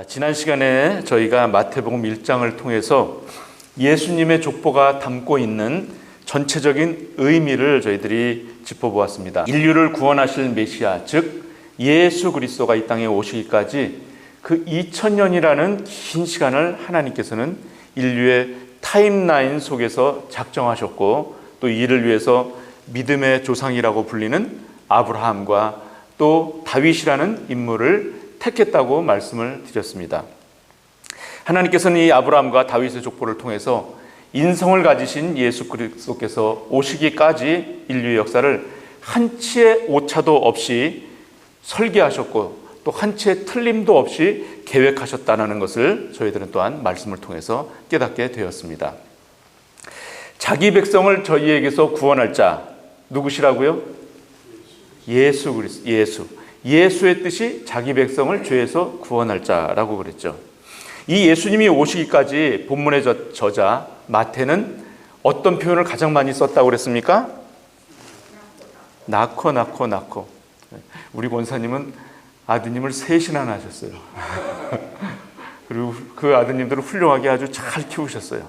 지난 시간에 저희가 마태복음 1장을 통해서 예수님의 족보가 담고 있는 전체적인 의미를 저희들이 짚어보았습니다. 인류를 구원하실 메시아, 즉 예수 그리스도가 이 땅에 오시기까지 그 2000년이라는 긴 시간을 하나님께서는 인류의 타임라인 속에서 작정하셨고, 또 이를 위해서 믿음의 조상이라고 불리는 아브라함과 또 다윗이라는 인물을 택했다고 말씀을 드렸습니다. 하나님께서는 이 아브라함과 다윗의 족보를 통해서 인성을 가지신 예수 그리스도께서 오시기까지 인류의 역사를 한치의 오차도 없이 설계하셨고, 또 한치의 틀림도 없이 계획하셨다는 것을 저희들은 또한 말씀을 통해서 깨닫게 되었습니다. 자기 백성을 저희에게서 구원할 자 누구시라고요? 예수 그리스도. 예수의 뜻이 자기 백성을 죄에서 구원할 자라고 그랬죠. 이 예수님이 오시기까지 본문의 저자 마태는 어떤 표현을 가장 많이 썼다고 그랬습니까? 낳고. 우리 권사님은 아드님을 셋이나 낳으셨어요. 그리고 그 아드님들을 훌륭하게 아주 잘 키우셨어요.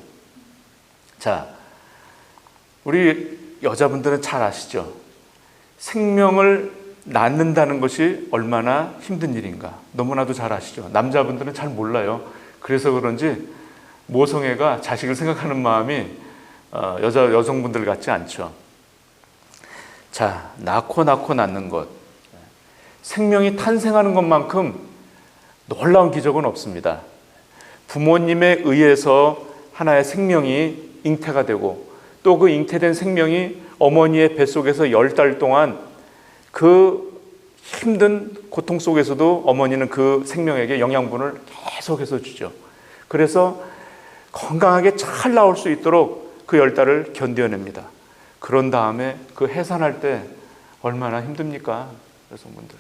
자, 우리 여자분들은 잘 아시죠? 생명을 낳는다는 것이 얼마나 힘든 일인가 너무나도 잘 아시죠? 남자분들은 잘 몰라요. 그래서 그런지 모성애가 자식을 생각하는 마음이 여성분들 같지 않죠. 자, 낳고 낳는 것, 생명이 탄생하는 것만큼 놀라운 기적은 없습니다. 부모님에 의해서 하나의 생명이 잉태가 되고, 또 그 잉태된 생명이 어머니의 뱃속에서 10달 동안 그 힘든 고통 속에서도 어머니는 그 생명에게 영양분을 계속해서 주죠. 그래서 건강하게 잘 나올 수 있도록 그 10달을 견뎌냅니다. 그런 다음에 그 해산할 때 얼마나 힘듭니까? 여성분들.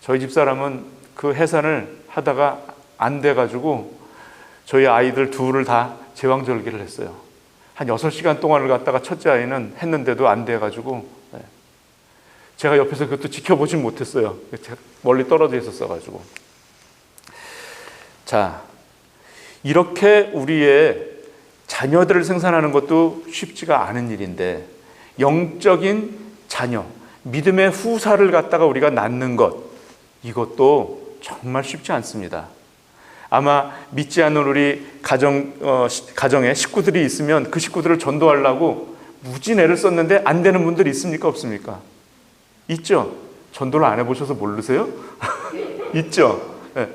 저희 집사람은 그 해산을 하다가 안 돼가지고 저희 아이들 둘을 다 제왕절개를 했어요. 한 6시간 동안을 갖다가 첫째 아이는 했는데도 안 돼가지고 제가 옆에서 그것도 지켜보진 못했어요. 제가 멀리 떨어져 있었어가지고. 자, 이렇게 우리의 자녀들을 생산하는 것도 쉽지가 않은 일인데, 영적인 자녀, 믿음의 후사를 갖다가 우리가 낳는 것, 이것도 정말 쉽지 않습니다. 아마 믿지 않는 우리 가정에 식구들이 있으면 그 식구들을 전도하려고 무지 애를 썼는데 안 되는 분들이 있습니까? 없습니까? 있죠? 전도를 안 해보셔서 모르세요? 있죠? 네.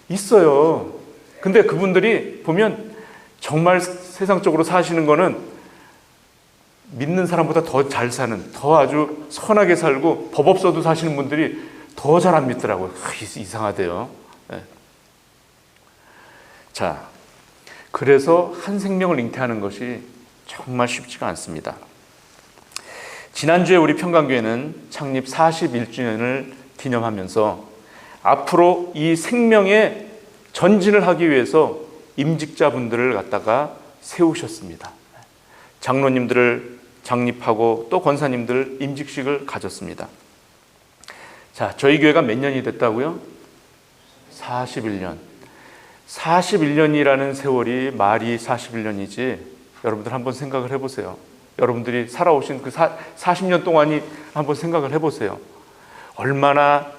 있어요. 근데 그분들이 보면 정말 세상적으로 사시는 거는 믿는 사람보다 더 잘 사는, 더 아주 선하게 살고 법 없어도 사시는 분들이 더 잘 안 믿더라고요. 이상하대요. 네. 자, 그래서 한 생명을 잉태하는 것이 정말 쉽지가 않습니다. 지난주에 우리 평강교회는 창립 41주년을 기념하면서 앞으로 이 생명의 전진을 하기 위해서 임직자분들을 갖다가 세우셨습니다. 장로님들을 장립하고 또 권사님들 임직식을 가졌습니다. 자, 저희 교회가 몇 년이 됐다고요? 41년. 41년이라는 세월이 말이 41년이지, 여러분들 한번 생각을 해보세요. 여러분들이 살아오신 그 40년 동안이 한번 생각을 해보세요. 얼마나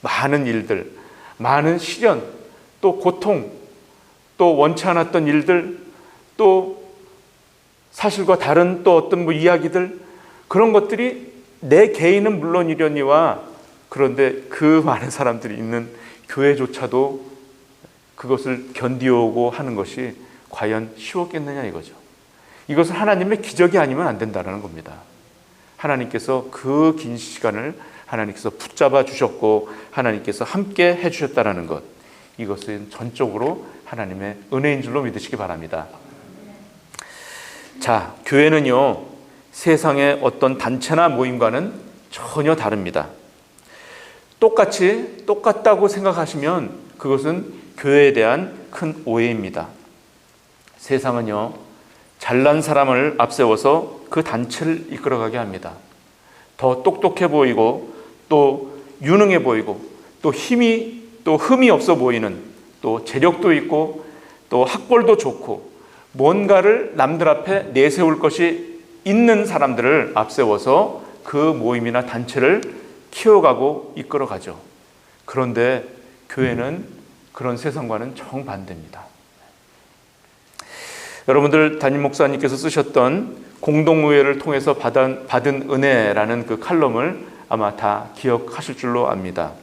많은 일들, 많은 시련, 또 고통, 또 원치 않았던 일들, 또 사실과 다른 또 어떤 이야기들, 그런 것들이 내 개인은 물론이려니와, 그런데 그 많은 사람들이 있는 교회조차도 그것을 견디오고 하는 것이 과연 쉬웠겠느냐 이거죠. 이것은 하나님의 기적이 아니면 안 된다는 겁니다. 하나님께서 그 긴 시간을 하나님께서 붙잡아 주셨고 하나님께서 함께 해주셨다는 것, 이것은 전적으로 하나님의 은혜인 줄로 믿으시기 바랍니다. 자, 교회는요, 세상의 어떤 단체나 모임과는 전혀 다릅니다. 똑같다고 생각하시면 그것은 교회에 대한 큰 오해입니다. 세상은요, 잘난 사람을 앞세워서 그 단체를 이끌어가게 합니다. 더 똑똑해 보이고 또 유능해 보이고 또 흠이 없어 보이는 또 재력도 있고 또 학벌도 좋고 뭔가를 남들 앞에 내세울 것이 있는 사람들을 앞세워서 그 모임이나 단체를 키워가고 이끌어가죠. 그런데 교회는 그런 세상과는 정반대입니다. 여러분들 담임 목사님께서 쓰셨던 공동의회를 통해서 받은 은혜라는 그 칼럼을 아마 다 기억하실 줄로 압니다.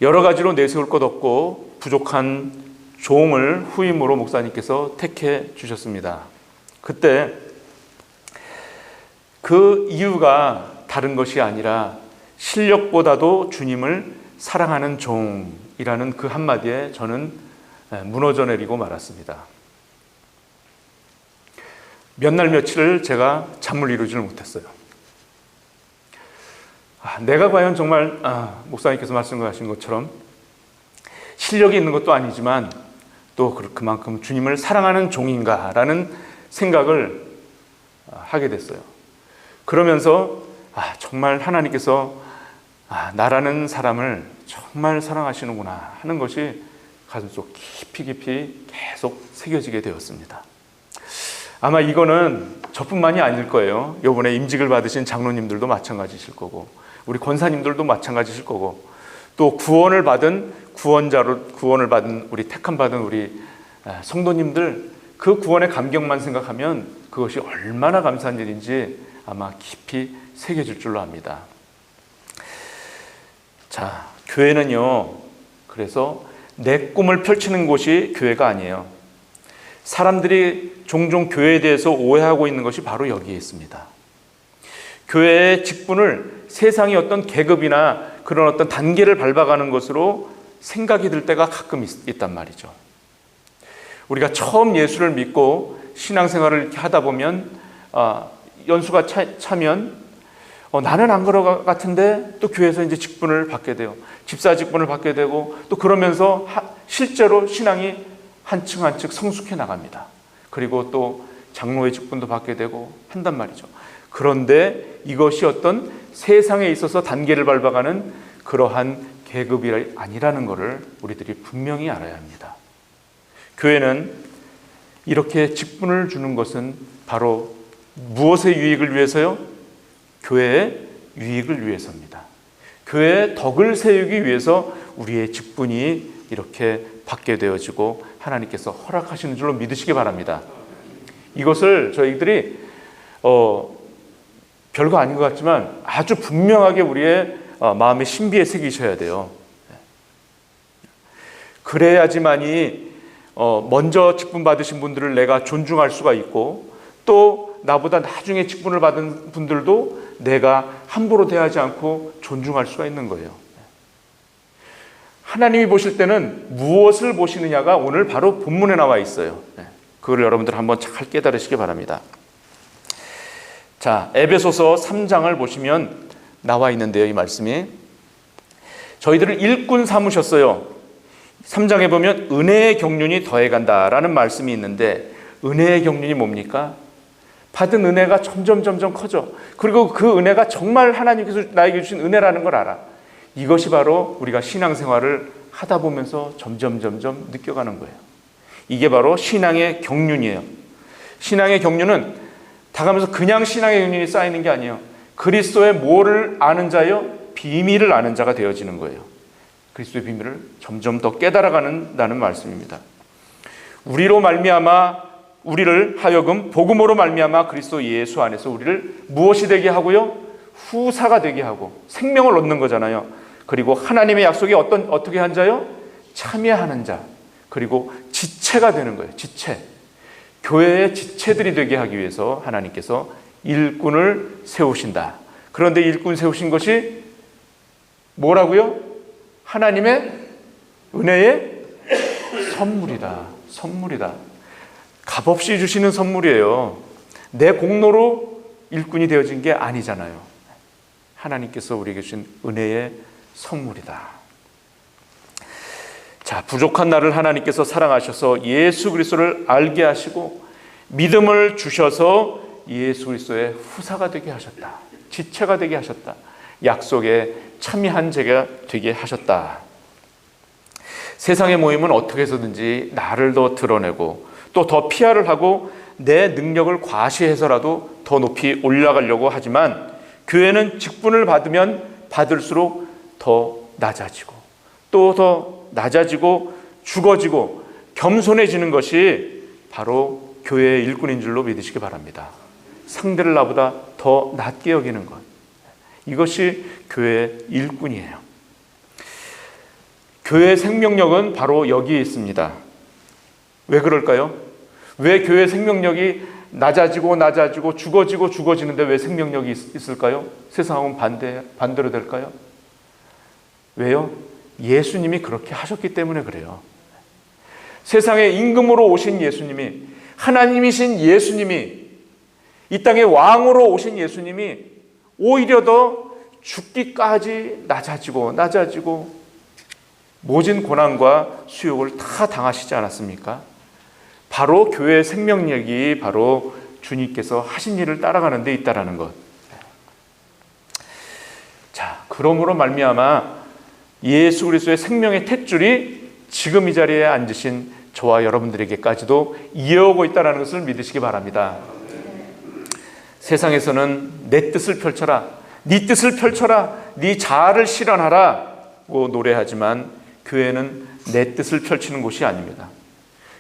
여러 가지로 내세울 것 없고 부족한 종을 후임으로 목사님께서 택해 주셨습니다. 그때 그 이유가 다른 것이 아니라 실력보다도 주님을 사랑하는 종이라는 그 한마디에 저는 무너져 내리고 말았습니다. 몇 날 며칠을 제가 잠을 이루지를 못했어요. 내가 과연 정말 목사님께서 말씀하신 것처럼 실력이 있는 것도 아니지만 또 그만큼 주님을 사랑하는 종인가라는 생각을 하게 됐어요. 그러면서 정말 하나님께서 나라는 사람을 정말 사랑하시는구나 하는 것이 가슴속 깊이 계속 새겨지게 되었습니다. 아마 이거는 저뿐만이 아닐 거예요. 이번에 임직을 받으신 장로님들도 마찬가지실 거고 우리 권사님들도 마찬가지실 거고 또 구원을 받은 우리 택함받은 우리 성도님들 그 구원의 감격만 생각하면 그것이 얼마나 감사한 일인지 아마 깊이 새겨질 줄로 압니다. 자, 교회는요, 그래서 내 꿈을 펼치는 곳이 교회가 아니에요. 사람들이 종종 교회에 대해서 오해하고 있는 것이 바로 여기에 있습니다. 교회의 직분을 세상의 어떤 계급이나 그런 어떤 단계를 밟아가는 것으로 생각이 들 때가 가끔 있단 말이죠. 우리가 처음 예수를 믿고 신앙생활을 이렇게 하다 보면 연수가 차면 나는 안 그럴 것 같은데 또 교회에서 이제 직분을 받게 돼요. 집사 직분을 받게 되고 또 그러면서 실제로 신앙이 한층 성숙해 나갑니다. 그리고 또 장로의 직분도 받게 되고 한단 말이죠. 그런데 이것이 어떤 세상에 있어서 단계를 밟아가는 그러한 계급이 아니라는 것을 우리들이 분명히 알아야 합니다. 교회는 이렇게 직분을 주는 것은 바로 무엇의 유익을 위해서요? 교회의 유익을 위해서입니다. 교회의 덕을 세우기 위해서 우리의 직분이 이렇게 받게 되어지고 하나님께서 허락하시는 줄로 믿으시기 바랍니다. 이것을 저희들이 별거 아닌 것 같지만 아주 분명하게 우리의 마음의 신비에 새기셔야 돼요. 그래야지만이 먼저 직분 받으신 분들을 내가 존중할 수가 있고 또 나보다 나중에 직분을 받은 분들도 내가 함부로 대하지 않고 존중할 수가 있는 거예요. 하나님이 보실 때는 무엇을 보시느냐가 오늘 바로 본문에 나와 있어요. 그걸 여러분들 한번 잘 깨달으시기 바랍니다. 자, 에베소서 3장을 보시면 나와 있는데요. 이 말씀이 저희들을 일꾼 삼으셨어요. 3장에 보면 은혜의 경륜이 더해간다라는 말씀이 있는데 은혜의 경륜이 뭡니까? 받은 은혜가 점점 커져. 그리고 그 은혜가 정말 하나님께서 나에게 주신 은혜라는 걸 알아. 이것이 바로 우리가 신앙생활을 하다 보면서 점점 느껴가는 거예요. 이게 바로 신앙의 경륜이에요. 신앙의 경륜은 다 가면서 그냥 신앙의 경륜이 쌓이는 게 아니에요. 그리스도의 뭐를 아는 자요? 비밀을 아는 자가 되어지는 거예요. 그리스도의 비밀을 점점 더 깨달아가는다는 말씀입니다. 우리를 하여금 복음으로 말미암아 그리스도 예수 안에서 우리를 무엇이 되게 하고요? 후사가 되게 하고 생명을 얻는 거잖아요. 그리고 하나님의 약속이 어떻게 한 자요? 참여하는 자. 그리고 지체가 되는 거예요. 지체. 교회의 지체들이 되게 하기 위해서 하나님께서 일꾼을 세우신다. 그런데 일꾼 세우신 것이 뭐라고요? 하나님의 은혜의 선물이다. 값없이 주시는 선물이에요. 내 공로로 일꾼이 되어진 게 아니잖아요. 하나님께서 우리에게 주신 은혜의 선물이다. 자, 부족한 나를 하나님께서 사랑하셔서 예수 그리스도를 알게 하시고 믿음을 주셔서 예수 그리스도의 후사가 되게 하셨다. 지체가 되게 하셨다. 약속에 참여한 자가 되게 하셨다. 세상의 모임은 어떻게 해서든지 나를 더 드러내고 또 더 PR을 하고 내 능력을 과시해서라도 더 높이 올라가려고 하지만, 교회는 직분을 받으면 받을수록 더 낮아지고 또 더 낮아지고 죽어지고 겸손해지는 것이 바로 교회의 일꾼인 줄로 믿으시기 바랍니다. 상대를 나보다 더 낮게 여기는 것, 이것이 교회의 일꾼이에요. 교회의 생명력은 바로 여기에 있습니다. 왜 그럴까요? 왜 교회의 생명력이 낮아지고 죽어지는데 왜 생명력이 있을까요? 세상하고는 반대로 될까요? 왜요? 예수님이 그렇게 하셨기 때문에 그래요. 세상에 임금으로 오신 예수님이, 하나님이신 예수님이, 이 땅에 왕으로 오신 예수님이 오히려 더 죽기까지 낮아지고 모진 고난과 수욕을 다 당하시지 않았습니까? 바로 교회의 생명력이 바로 주님께서 하신 일을 따라가는 데 있다라는 것. 자, 그러므로 말미암아 예수 그리스도의 생명의 탯줄이 지금 이 자리에 앉으신 저와 여러분들에게까지도 이어오고 있다는 것을 믿으시기 바랍니다. 세상에서는 내 뜻을 펼쳐라, 네 뜻을 펼쳐라, 네 자아를 실현하라고 노래하지만, 교회는 내 뜻을 펼치는 곳이 아닙니다.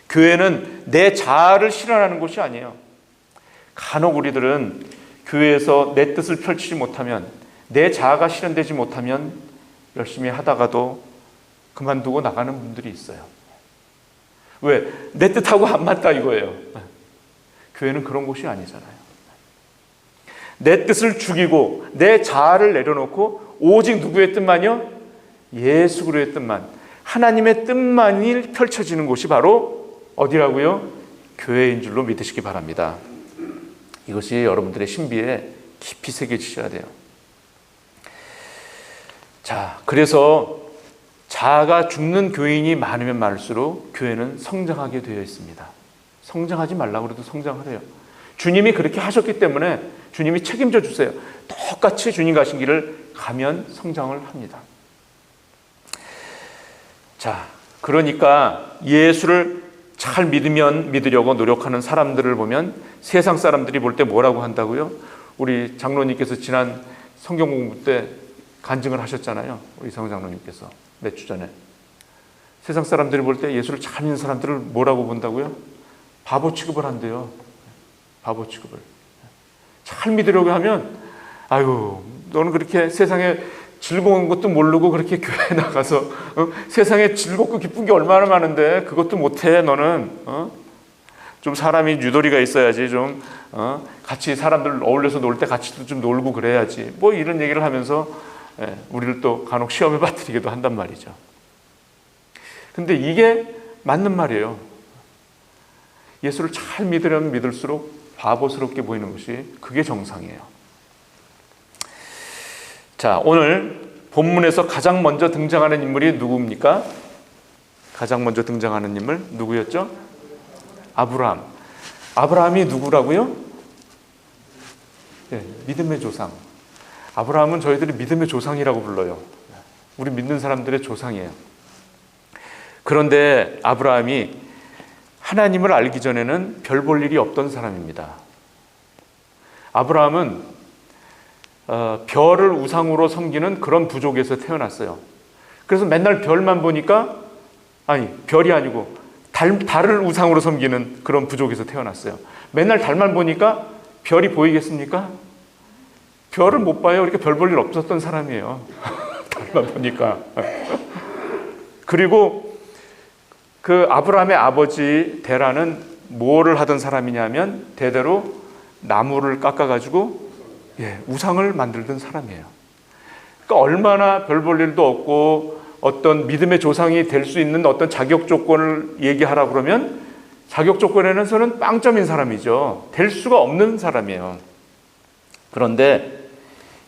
교회는 내 자아를 실현하는 곳이 아니에요. 간혹 우리들은 교회에서 내 뜻을 펼치지 못하면, 내 자아가 실현되지 못하면 열심히 하다가도 그만두고 나가는 분들이 있어요. 왜? 내 뜻하고 안 맞다 이거예요. 교회는 그런 곳이 아니잖아요. 내 뜻을 죽이고 내 자아를 내려놓고 오직 누구의 뜻만요? 예수 그리스도의 뜻만, 하나님의 뜻만이 펼쳐지는 곳이 바로 어디라고요? 교회인 줄로 믿으시기 바랍니다. 이것이 여러분들의 신비에 깊이 새겨지셔야 돼요. 자, 그래서 자아가 죽는 교인이 많으면 많을수록 교회는 성장하게 되어 있습니다. 성장하지 말라고 해도 성장하래요. 주님이 그렇게 하셨기 때문에 주님이 책임져 주세요. 똑같이 주님 가신 길을 가면 성장을 합니다. 자, 그러니까 예수를 잘 믿으려고 노력하는 사람들을 보면 세상 사람들이 볼 때 뭐라고 한다고요? 우리 장로님께서 지난 성경 공부 때 간증을 하셨잖아요. 우리 이상호 장로님께서 몇 주 전에. 세상 사람들이 볼 때 예수를 잘 믿는 사람들을 뭐라고 본다고요? 바보 취급을 한대요. 바보 취급을. 잘 믿으려고 하면, 아유, 너는 그렇게 세상에 즐거운 것도 모르고 그렇게 교회에 나가서 세상에 즐겁고 기쁜 게 얼마나 많은데 그것도 못해 너는. 좀 사람이 유도리가 있어야지. 좀 같이 사람들 어울려서 놀 때 같이 좀 놀고 그래야지. 뭐 이런 얘기를 하면서 우리를 또 간혹 시험에 빠뜨리기도 한단 말이죠. 근데 이게 맞는 말이에요. 예수를 잘 믿으려면 믿을수록 바보스럽게 보이는 것이 그게 정상이에요. 자, 오늘 본문에서 가장 먼저 등장하는 인물이 누구입니까? 가장 먼저 등장하는 인물 누구였죠? 아브라함. 아브라함이 누구라고요? 네, 믿음의 조상. 아브라함은 저희들이 믿음의 조상이라고 불러요. 우리 믿는 사람들의 조상이에요. 그런데 아브라함이 하나님을 알기 전에는 별 볼 일이 없던 사람입니다. 아브라함은 별을 우상으로 섬기는 그런 부족에서 태어났어요. 그래서 맨날 별만 보니까, 아니 별이 아니고 달을 우상으로 섬기는 그런 부족에서 태어났어요. 맨날 달만 보니까 별이 보이겠습니까? 별을 못 봐요. 그러니까 별 볼 일 없었던 사람이에요. 달만 보니까. 그리고 그 아브라함의 아버지 데라는 뭐를 하던 사람이냐면 대대로 나무를 깎아가지고 우상을 만들던 사람이에요. 그러니까 얼마나 별 볼 일도 없고 어떤 믿음의 조상이 될 수 있는 어떤 자격 조건을 얘기하라 그러면 자격 조건에서는 빵점인 사람이죠. 될 수가 없는 사람이에요. 그런데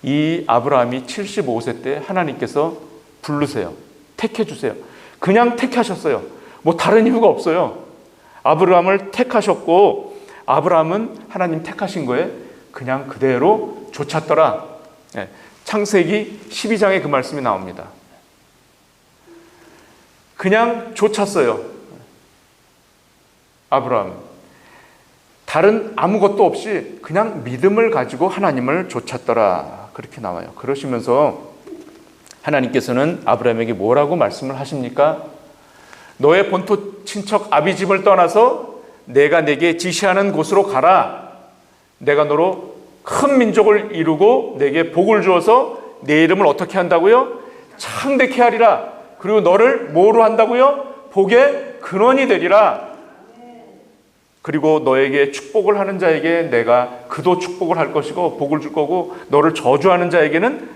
이 아브라함이 75세 때 하나님께서 부르세요. 택해 주세요. 그냥 택하셨어요. 뭐 다른 이유가 없어요. 아브라함을 택하셨고 아브라함은 하나님 택하신 거에 그냥 그대로 좇았더라. 창세기 12장에 그 말씀이 나옵니다. 그냥 좇았어요. 아브라함. 다른 아무것도 없이 그냥 믿음을 가지고 하나님을 좇았더라. 그렇게 나와요. 그러시면서 하나님께서는 아브라함에게 뭐라고 말씀을 하십니까? 너의 본토 친척 아비집을 떠나서 내가 내게 지시하는 곳으로 가라. 내가 너로 큰 민족을 이루고 내게 복을 주어서 내 이름을 어떻게 한다고요? 창대케 하리라. 그리고 너를 뭐로 한다고요? 복의 근원이 되리라. 그리고 너에게 축복을 하는 자에게 내가 그도 축복을 할 것이고 복을 줄 거고, 너를 저주하는 자에게는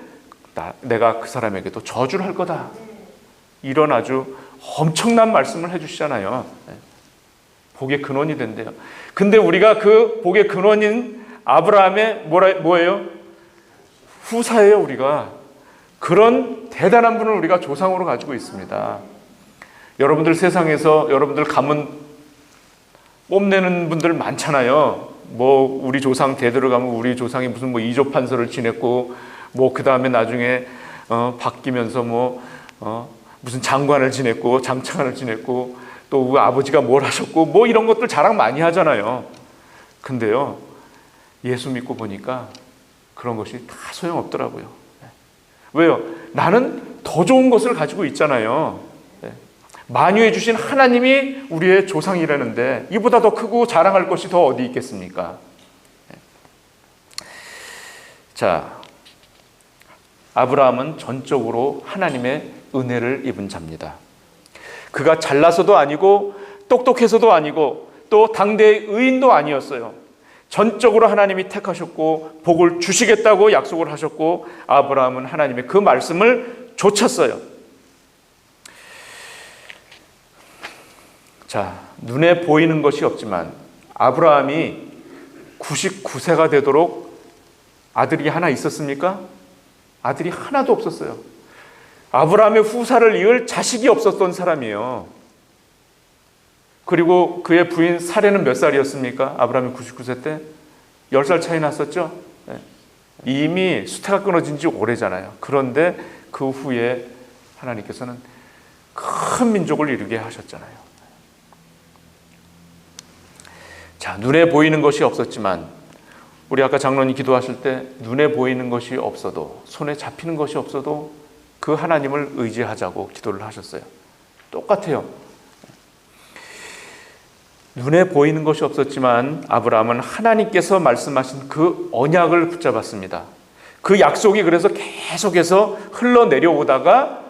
내가 그 사람에게도 저주를 할 거다. 이런 아주 엄청난 말씀을 해주시잖아요. 복의 근원이 된대요. 근데 우리가 그 복의 근원인 아브라함의 뭐예요? 후사예요. 우리가 그런 대단한 분을 우리가 조상으로 가지고 있습니다. 여러분들 세상에서 여러분들 가문 뽐내는 분들 많잖아요. 뭐 우리 조상 대대로 가면 우리 조상이 무슨 뭐 이조판서를 지냈고, 뭐 그 다음에 나중에 바뀌면서 무슨 장관을 지냈고 장차관을 지냈고, 또 우리 아버지가 뭘 하셨고, 뭐 이런 것들 자랑 많이 하잖아요. 근데요, 예수 믿고 보니까 그런 것이 다 소용없더라고요. 왜요? 나는 더 좋은 것을 가지고 있잖아요. 만유해 주신 하나님이 우리의 조상이라는데 이보다 더 크고 자랑할 것이 더 어디 있겠습니까? 자, 아브라함은 전적으로 하나님의 은혜를 입은 자입니다. 그가 잘나서도 아니고 똑똑해서도 아니고 또 당대의 의인도 아니었어요. 전적으로 하나님이 택하셨고 복을 주시겠다고 약속을 하셨고, 아브라함은 하나님의 그 말씀을 좇았어요. 자, 눈에 보이는 것이 없지만 아브라함이 99세가 되도록 아들이 하나 있었습니까? 아들이 하나도 없었어요. 아브라함의 후사를 이을 자식이 없었던 사람이에요. 그리고 그의 부인 사레는 몇 살이었습니까? 아브라함이 99세 때 10살 차이 났었죠. 이미 수태가 끊어진 지 오래잖아요. 그런데 그 후에 하나님께서는 큰 민족을 이루게 하셨잖아요. 자, 눈에 보이는 것이 없었지만, 우리 아까 장로님 기도하실 때 눈에 보이는 것이 없어도, 손에 잡히는 것이 없어도 그 하나님을 의지하자고 기도를 하셨어요. 똑같아요. 눈에 보이는 것이 없었지만 아브라함은 하나님께서 말씀하신 그 언약을 붙잡았습니다. 그 약속이 그래서 계속해서 흘러내려오다가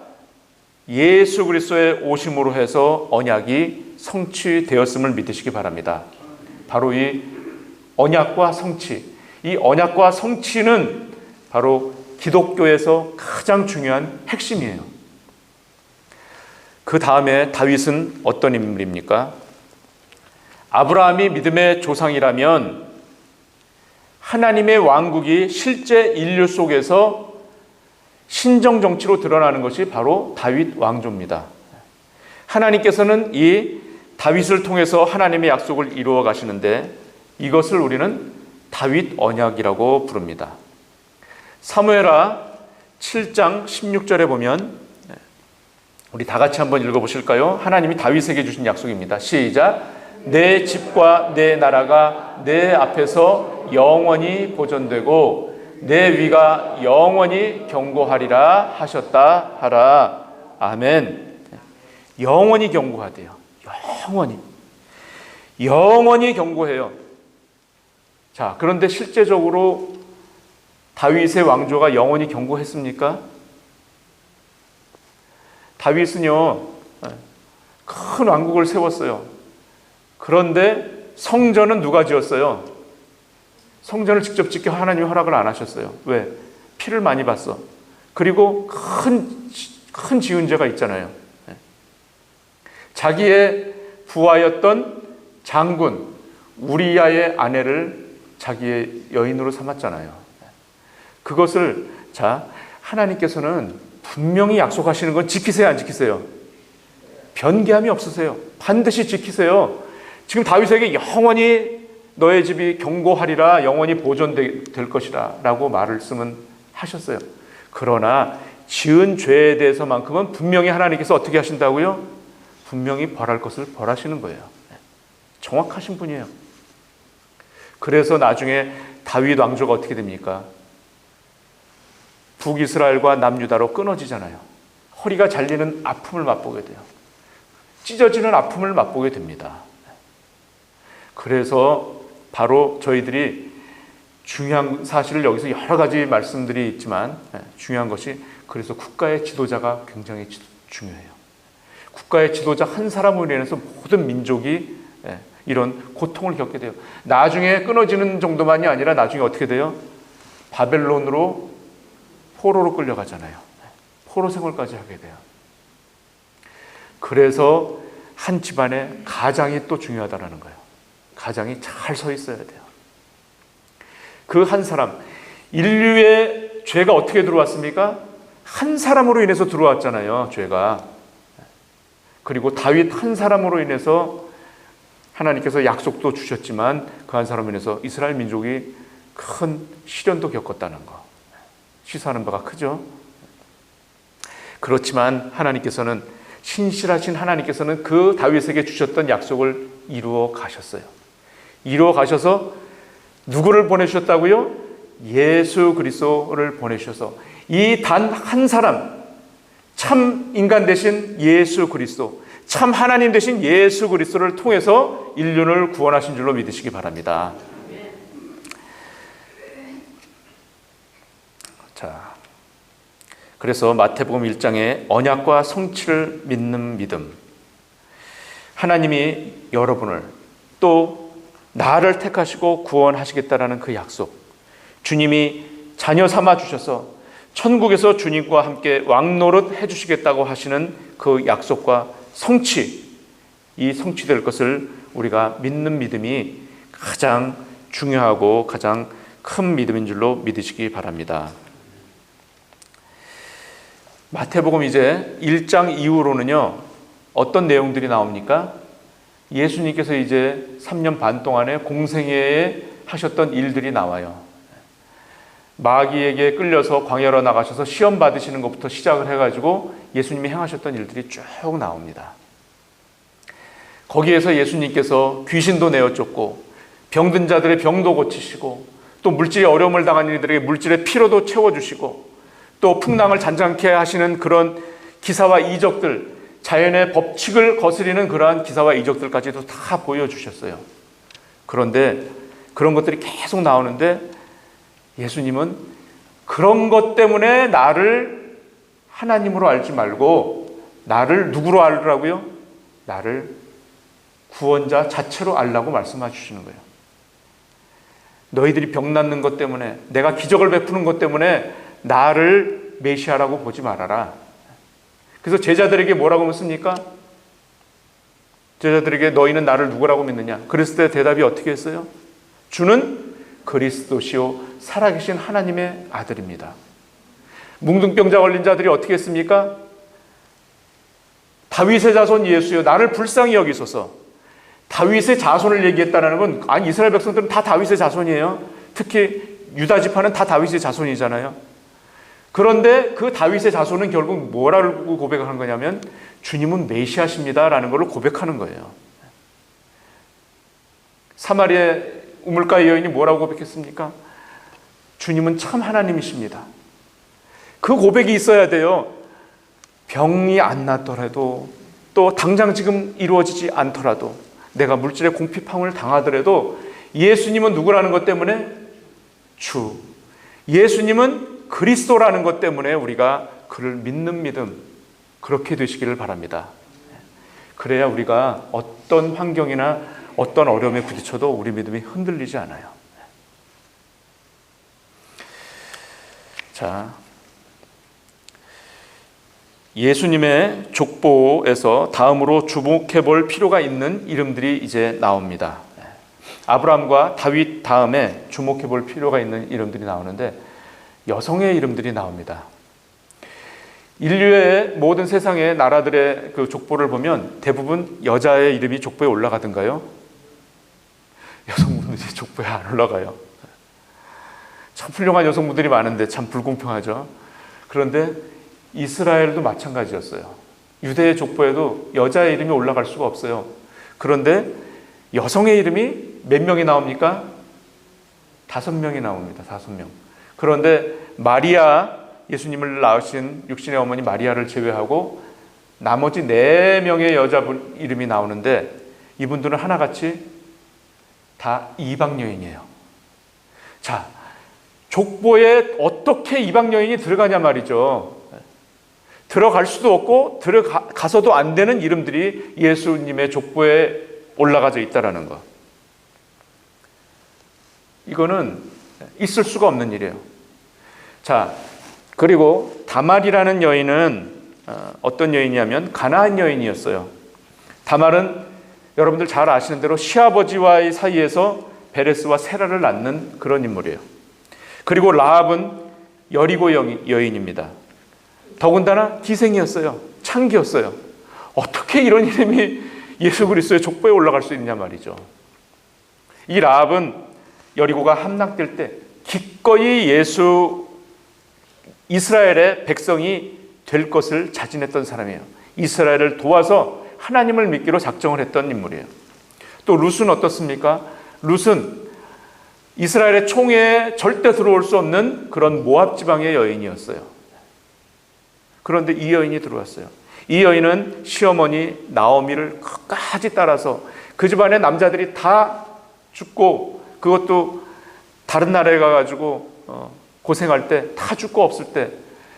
예수 그리스도의 오심으로 해서 언약이 성취되었음을 믿으시기 바랍니다. 바로 이 언약과 성취, 이 언약과 성취는 바로 기독교에서 가장 중요한 핵심이에요. 그 다음에 다윗은 어떤 인물입니까? 아브라함이 믿음의 조상이라면 하나님의 왕국이 실제 인류 속에서 신정 정치로 드러나는 것이 바로 다윗 왕조입니다. 하나님께서는 이 다윗을 통해서 하나님의 약속을 이루어 가시는데, 이것을 우리는 다윗 언약이라고 부릅니다. 사무엘하 7장 16절에 보면, 우리 다 같이 한번 읽어보실까요? 하나님이 다윗에게 주신 약속입니다. 시작. 내 집과 내 나라가 내 앞에서 영원히 보존되고 내 위가 영원히 경고하리라 하셨다 하라. 아멘. 영원히 경고하대요. 영원히 경고해요. 자, 그런데 실제적으로 다윗의 왕조가 영원히 경고했습니까? 다윗은요, 큰 왕국을 세웠어요. 그런데 성전은 누가 지었어요? 성전을 직접 짓게 하나님이 허락을 안 하셨어요. 왜? 피를 많이 봤어. 그리고 큰 지은 죄가 있잖아요. 자기의 부하였던 장군 우리야의 아내를 자기의 여인으로 삼았잖아요. 그것을, 자, 하나님께서는 분명히 약속하시는 건 지키세요, 안 지키세요? 변개함이 없으세요. 반드시 지키세요. 지금 다윗에게 영원히 너의 집이 경고하리라, 영원히 보존될 것이라 라고 말씀은 하셨어요. 그러나 지은 죄에 대해서만큼은 분명히 하나님께서 어떻게 하신다고요? 분명히 벌할 것을 벌하시는 거예요. 정확하신 분이에요. 그래서 나중에 다윗 왕조가 어떻게 됩니까? 북이스라엘과 남유다로 끊어지잖아요. 허리가 잘리는 아픔을 맛보게 돼요. 찢어지는 아픔을 맛보게 됩니다. 그래서 바로 저희들이 중요한 사실을 여기서 여러 가지 말씀들이 있지만 중요한 것이 그래서 국가의 지도자가 굉장히 중요해요. 국가의 지도자 한 사람으로 인해서 모든 민족이 이런 고통을 겪게 돼요. 나중에 끊어지는 정도만이 아니라 나중에 어떻게 돼요? 바벨론으로 포로로 끌려가잖아요. 포로 생활까지 하게 돼요. 그래서 한 집안의 가장이 또 중요하다는 거예요. 가장이 잘 서 있어야 돼요. 그 한 사람, 인류의 죄가 어떻게 들어왔습니까? 한 사람으로 인해서 들어왔잖아요, 죄가. 그리고 다윗 한 사람으로 인해서 하나님께서 약속도 주셨지만 그 한 사람으로 인해서 이스라엘 민족이 큰 시련도 겪었다는 거. 시사하는 바가 크죠. 그렇지만 하나님께서는, 신실하신 하나님께서는 그 다윗에게 주셨던 약속을 이루어 가셨어요. 이루어 가셔서 누구를 보내주셨다고요? 예수 그리스도를 보내주셔서 이 단 한 사람, 참 인간 되신 예수 그리스도, 참 하나님 되신 예수 그리스도를 통해서 인류를 구원하신 줄로 믿으시기 바랍니다. 자, 그래서 마태복음 1장에 언약과 성취를 믿는 믿음, 하나님이 여러분을 또 나를 택하시고 구원하시겠다라는 그 약속, 주님이 자녀 삼아 주셔서 천국에서 주님과 함께 왕노릇 해주시겠다고 하시는 그 약속과 성취, 이 성취될 것을 우리가 믿는 믿음이 가장 중요하고 가장 큰 믿음인 줄로 믿으시기 바랍니다. 마태복음 이제 1장 이후로는요, 어떤 내용들이 나옵니까? 예수님께서 이제 3년 반 동안에 공생애에 하셨던 일들이 나와요. 마귀에게 끌려서 광야로 나가셔서 시험 받으시는 것부터 시작을 해가지고 예수님이 행하셨던 일들이 쭉 나옵니다. 거기에서 예수님께서 귀신도 내어 쫓고 병든 자들의 병도 고치시고 또 물질의 어려움을 당한 이들에게 물질의 피로도 채워주시고 또 풍랑을 잔잔케 하시는 그런 기사와 이적들, 자연의 법칙을 거스리는 그러한 기사와 이적들까지도 다 보여주셨어요. 그런데 그런 것들이 계속 나오는데 예수님은 그런 것 때문에 나를 하나님으로 알지 말고 나를 누구로 알으라고요? 나를 구원자 자체로 알라고 말씀해 주시는 거예요. 너희들이 병 낫는 것 때문에, 내가 기적을 베푸는 것 때문에 나를 메시아라고 보지 말아라. 그래서 제자들에게 뭐라고 묻습니까? 제자들에게 너희는 나를 누구라고 믿느냐? 그랬을 때 대답이 어떻게 했어요? 주는 그리스도시요 살아계신 하나님의 아들입니다. 뭉둥병자 걸린 자들이 어떻게 했습니까? 다윗의 자손 예수여 나를 불쌍히 여기소서. 다윗의 자손을 얘기했다는 건, 아니 이스라엘 백성들은 다 다윗의 자손이에요. 특히 유다 지파는 다 다윗의 자손이잖아요. 그런데 그 다윗의 자손은 결국 뭐라고 고백하는 거냐면 주님은 메시아십니다라는 걸 고백하는 거예요. 사마리아 우물가의 여인이 뭐라고 고백했습니까? 주님은 참 하나님이십니다. 그 고백이 있어야 돼요. 병이 안 낫더라도, 또 당장 지금 이루어지지 않더라도, 내가 물질의 공핍함을 당하더라도 예수님은 누구라는 것 때문에? 주. 예수님은 그리스도라는 것 때문에 우리가 그를 믿는 믿음, 그렇게 되시기를 바랍니다. 그래야 우리가 어떤 환경이나 어떤 어려움에 부딪혀도 우리 믿음이 흔들리지 않아요. 자, 예수님의 족보에서 다음으로 주목해 볼 필요가 있는 이름들이 이제 나옵니다. 아브라함과 다윗 다음에 주목해 볼 필요가 있는 이름들이 나오는데 여성의 이름들이 나옵니다. 인류의 모든 세상의 나라들의 그 족보를 보면 대부분 여자의 이름이 족보에 올라가던가요? 여성분들이 족보에 안 올라가요. 참 훌륭한 여성분들이 많은데 참 불공평하죠. 그런데 이스라엘도 마찬가지였어요. 유대의 족보에도 여자의 이름이 올라갈 수가 없어요. 그런데 여성의 이름이 몇 명이 나옵니까? 5명이 나옵니다. 5명. 그런데 마리아, 예수님을 낳으신 육신의 어머니 마리아를 제외하고 나머지 4명의 여자분 이름이 나오는데 이분들은 하나같이 다 이방 여인이에요. 자, 족보에 어떻게 이방 여인이 들어가냐 말이죠. 들어갈 수도 없고 들어가서도 안 되는 이름들이 예수님의 족보에 올라가져 있다라는 거. 이거는 있을 수가 없는 일이에요. 자, 그리고 다말이라는 여인은 어떤 여인이냐면 가나안 여인이었어요. 다말은 여러분들 잘 아시는 대로 시아버지와의 사이에서 베레스와 세라를 낳는 그런 인물이에요. 그리고 라합은 여리고 여인입니다. 더군다나 기생이었어요. 창기였어요. 어떻게 이런 이름이 예수 그리스도의 족보에 올라갈 수 있냐 말이죠. 이 라합은 여리고가 함락될 때 기꺼이 이스라엘의 백성이 될 것을 자진했던 사람이에요. 이스라엘을 도와서 하나님을 믿기로 작정을 했던 인물이에요. 또 룻은 어떻습니까? 룻은 이스라엘의 총회에 절대 들어올 수 없는 그런 모압 지방의 여인이었어요. 그런데 이 여인이 들어왔어요. 이 여인은 시어머니 나오미를 끝까지 따라서 그 집안의 남자들이 다 죽고, 그것도 다른 나라에 가가지고 고생할 때, 다 죽고 없을 때,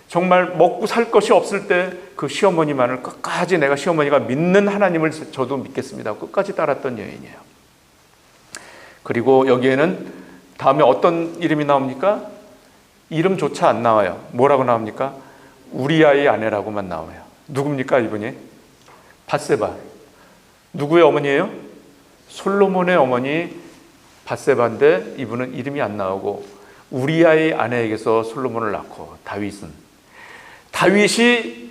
정말 먹고 살 것이 없을 때 그 시어머니만을 끝까지 내가 시어머니가 믿는 하나님을 저도 믿겠습니다. 끝까지 따랐던 여인이에요. 그리고 여기에는 다음에 어떤 이름이 나옵니까? 이름조차 안 나와요. 뭐라고 나옵니까? 우리아의 아내라고만 나와요. 누굽니까 이분이? 밧세바. 누구의 어머니예요? 솔로몬의 어머니 밧세바인데 이분은 이름이 안 나오고 우리아의 아내에게서 솔로몬을 낳고 다윗이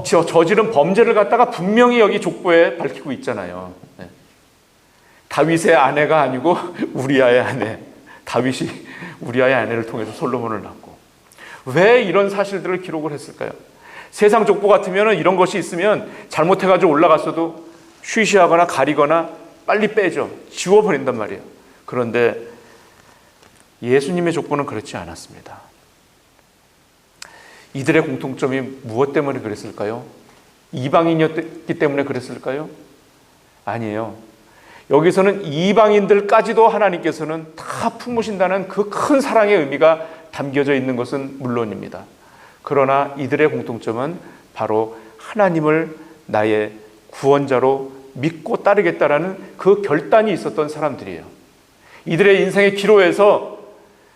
저지른 범죄를 갖다가 분명히 여기 족보에 밝히고 있잖아요. 네. 다윗의 아내가 아니고 우리아의 아내. 다윗이 우리아의 아내를 통해서 솔로몬을 낳고. 왜 이런 사실들을 기록을 했을까요? 세상 족보 같으면 이런 것이 있으면 잘못해가지고 올라갔어도 쉬쉬하거나 가리거나 빨리 빼죠. 지워버린단 말이에요. 그런데 예수님의 족보는 그렇지 않았습니다. 이들의 공통점이 무엇 때문에 그랬을까요? 이방인이었기 때문에 그랬을까요? 아니에요. 여기서는 이방인들까지도 하나님께서는 다 품으신다는 그 큰 사랑의 의미가 담겨져 있는 것은 물론입니다. 그러나 이들의 공통점은 바로 하나님을 나의 구원자로 믿고 따르겠다라는 그 결단이 있었던 사람들이에요. 이들의 인생의 기로에서,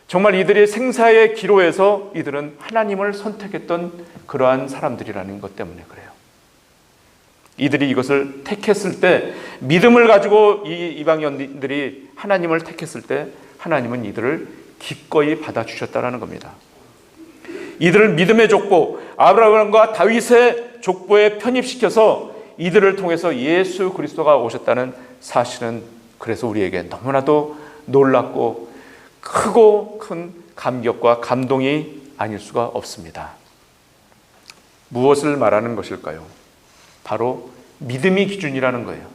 정말 이들의 생사의 기로에서 이들은 하나님을 선택했던 그러한 사람들이라는 것 때문에 그래요. 이들이 이것을 택했을 때, 믿음을 가지고 이 이방인들이 하나님을 택했을 때 하나님은 이들을 기꺼이 받아주셨다는 겁니다. 이들을 믿음의 족보, 아브라함과 다윗의 족보에 편입시켜서 이들을 통해서 예수 그리스도가 오셨다는 사실은 그래서 우리에게 너무나도 놀랍고 크고 큰 감격과 감동이 아닐 수가 없습니다. 무엇을 말하는 것일까요? 바로 믿음이 기준이라는 거예요.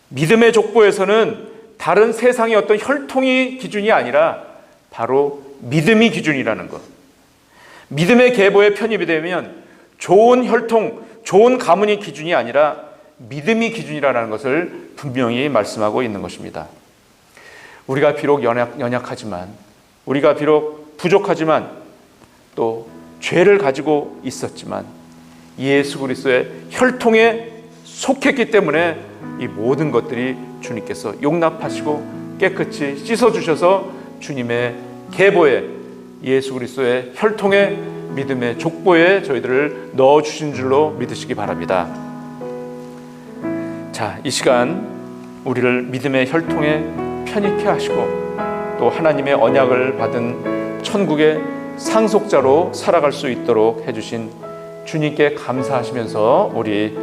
믿음의 족보에서는 다른 세상의 어떤 혈통이 기준이 아니라 바로 믿음이 기준이라는 것. 믿음의 계보에 편입이 되면 좋은 혈통, 좋은 가문이 기준이 아니라 믿음이 기준이라는 것을 분명히 말씀하고 있는 것입니다. 우리가 비록 연약하지만, 우리가 비록 부족하지만, 또 죄를 가지고 있었지만 예수 그리스도의 혈통에 속했기 때문에 이 모든 것들이 주님께서 용납하시고 깨끗이 씻어주셔서 주님의 계보에, 예수 그리스도의 혈통의 믿음의 족보에 저희들을 넣어주신 줄로 믿으시기 바랍니다. 자, 이 시간 우리를 믿음의 혈통에 편입케 하시고 또 하나님의 언약을 받은 천국의 상속자로 살아갈 수 있도록 해주신 주님께 감사하시면서 우리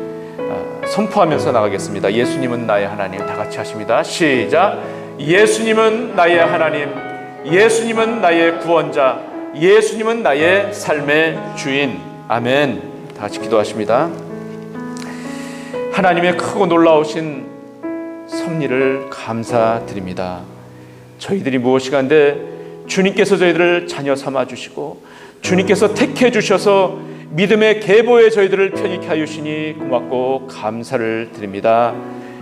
선포하면서 나가겠습니다. 예수님은 나의 하나님. 다 같이 하십니다. 시작. 예수님은 나의 하나님, 예수님은 나의 구원자, 예수님은 나의 삶의 주인. 아멘. 다 같이 기도하십니다. 하나님의 크고 놀라우신 섭리를 감사드립니다. 저희들이 무엇이간데 주님께서 저희들을 자녀 삼아 주시고 주님께서 택해 주셔서 믿음의 계보에 저희들을 편익게 하시니 고맙고 감사를 드립니다.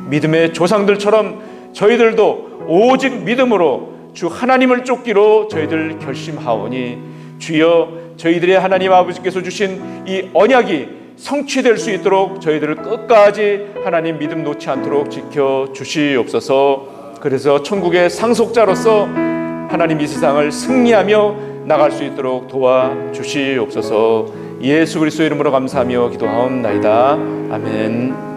믿음의 조상들처럼 저희들도 오직 믿음으로 주 하나님을 쫓기로 저희들 결심하오니 주여 저희들의 하나님 아버지께서 주신 이 언약이 성취될 수 있도록 저희들을 끝까지 하나님 믿음 놓지 않도록 지켜주시옵소서. 그래서 천국의 상속자로서 하나님 이 세상을 승리하며 나갈 수 있도록 도와주시옵소서. 예수 그리스도의 이름으로 감사하며 기도하옵나이다. 아멘.